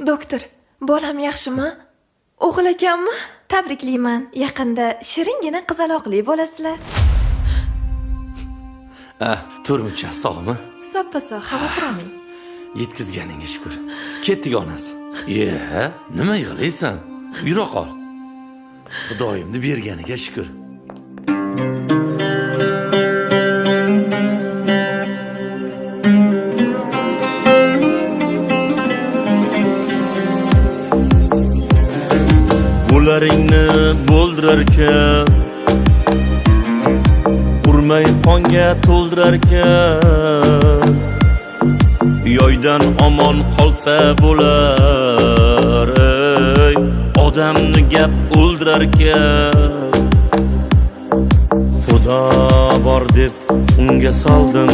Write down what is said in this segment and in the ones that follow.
Doktor, bolam yaxshimi? O'g'il ekanmi? Tabriklayman. Yaqinda shiringina qizaloqli bo'lasizlar. Turmucha sog'mi? Soppa-sog' xavotir olmang. Yetkizganingga shukr. Ketdik onasi. Nima yig'laysan? Yura qol. Xudoyimni berganiga shukr. Bularingni bo'ldirarkan, urmay qonga to'ldirarkan, yoydan omon qolsa bo'lar, odamni gap o'ldirarkan. Xudo bor deb unga soldim,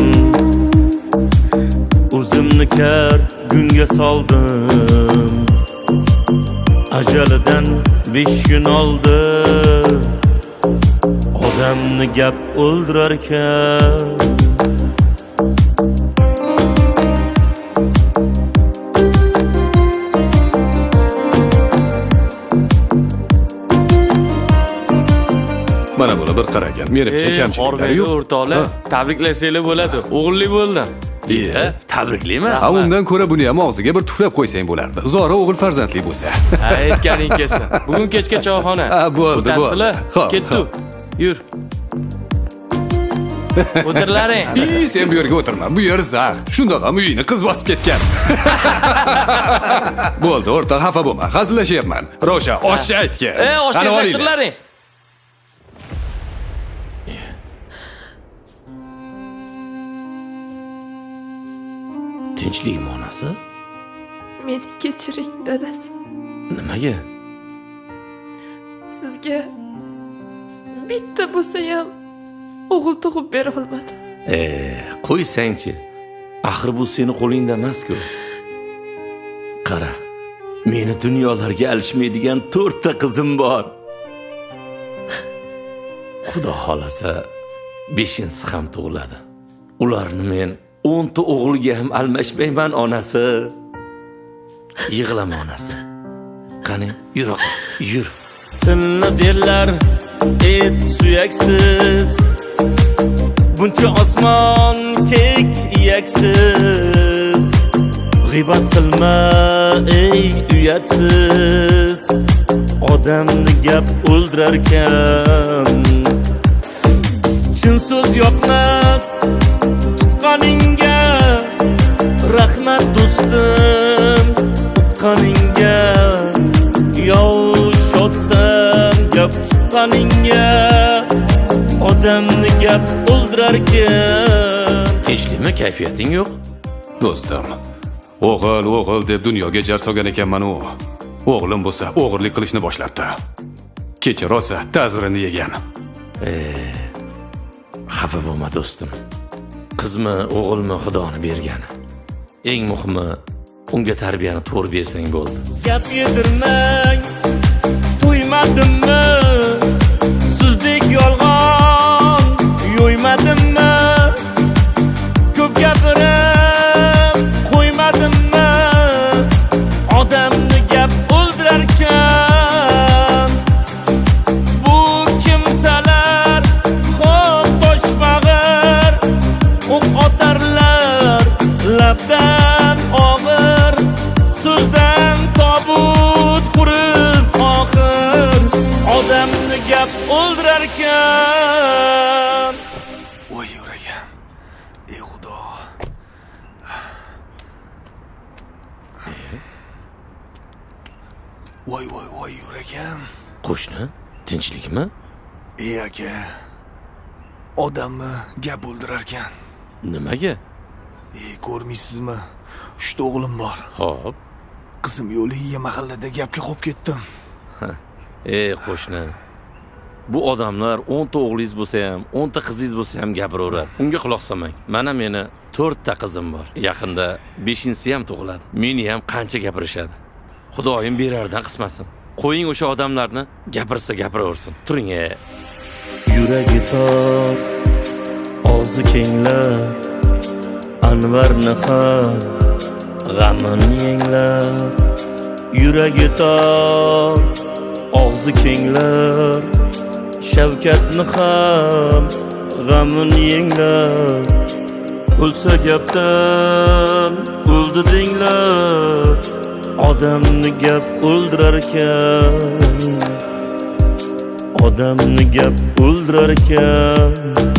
o'zimni kar gunga soldim. Ajalidan 5 kun oldi, odamni gap o'ldirarkan. Mana buni bir qaragan, menimcha kamchiliklar yo'q. O'rtoqlar, tabriklasanglar bo'ladi. O'g'illi bo'ldim. Tabriklayman. Undan ko'ra buni ham og'ziga bir tuflab qo'ysang bo'lardi. Zora o'g'il farzandli bo'lsa. Aytganing kelsin. Bugun kechga choyxona. Bo'ldi. Ketdik. Yur. O'tirlaring. Sen bu yerga o'tirma. Bu yer zax. Shundoq ham uyini qiz bosib ketgan. Bo'ldi, o'rtoq, xafa bo'lma. Hazillashyapman. Rosha, ochiq aytgan. Oshkazlashtirlaring. Tinchlikmi onasi? Meni kechiring, dadasi. Nimaga? Sizga bitta bo'lsa ham o'g'il tug'ib bera olmadim. Qo'ysangchi. Axir bu seni qo'lingda emas-ku. Qara, meni dunyolarga alishmaydigan 4 ta qizim bor. Xudo xolasa 5-inchisi ham tug'iladi. Ularni men 10 ta o'g'ilga ham almashmayman onasi. Yig'lama onasi. Qani, yur. Tilni derlar, et suyaksiz. Buncha osmon kek iyaksiz. G'ibat qilma ey uyatsiz. Odamni gap o'ldirarkan. Chin so'z yoqmas tuqqaningga. Rahmat do'stim uqqaningga. Yo'q shodsan gap tuqqaningga. Odamni gap o'ldirarkan. Tinchlikmi, kayfiyating yo'q? Do'stim, o'g'il deb dunyoga jar solgan ekanman u. O'g'lim bo'lsa o'g'irlik qilishni boshlabdi. Kecha rosa ta'zirini yegan. Xafa bo'lma do'stim. Qizmi, o'g'ilmi Xudoning bergani. Eng muhimi unga tarbiyani to'g'ri bersang bo'ldi. Gap yedirmang, to'ymadimmi? Sizdek yolg'on yo'ymadimmi? Ko'p gapirib qo'ymadimmi? Odamni gap o'ldirarkan. Bu kimsalar xo'p toshmag'ir, o'q otarlar labdan og'ir, so'zdan tobut qurib oxir. Odamni gap o'ldirarkan. Voy yuragim. Ey Xudo. Voy yuragim. Qo'shni, tinchlikmi? Ey aka. Odamni gap o'ldirarkan. Nimaga? Ko'rmaysizmi? 3 ta o'g'lim bor. Xo'p. Qizim yo'liga mahallada gapga qolib ketdim. Qo'shni. Bu odamlar 10 ta o'g'lingiz bo'lsa ham, 10 ta qizingiz bo'lsa ham gapiraveradi. Unga quloq solmang. Mana meni 4 ta qizim bor. Yaqinda 5-inchisi ham tug'iladi. Meni ham qancha gapirishadi. Xudoyim berardan qismasin. Qo'ying o'sha odamlarni, gapirsa gapiraversin. Turing. Yuragi tor, og'zi kenglab, Anvarni ham g'amini yenglab, yuragi tor, og'zi kenglar, Shavkatni ham g'amini yenglar. O'lsa gapdan o'ldi denglar, odamni gap o'ldirar ekan, odamni gap o'ldirar ekan.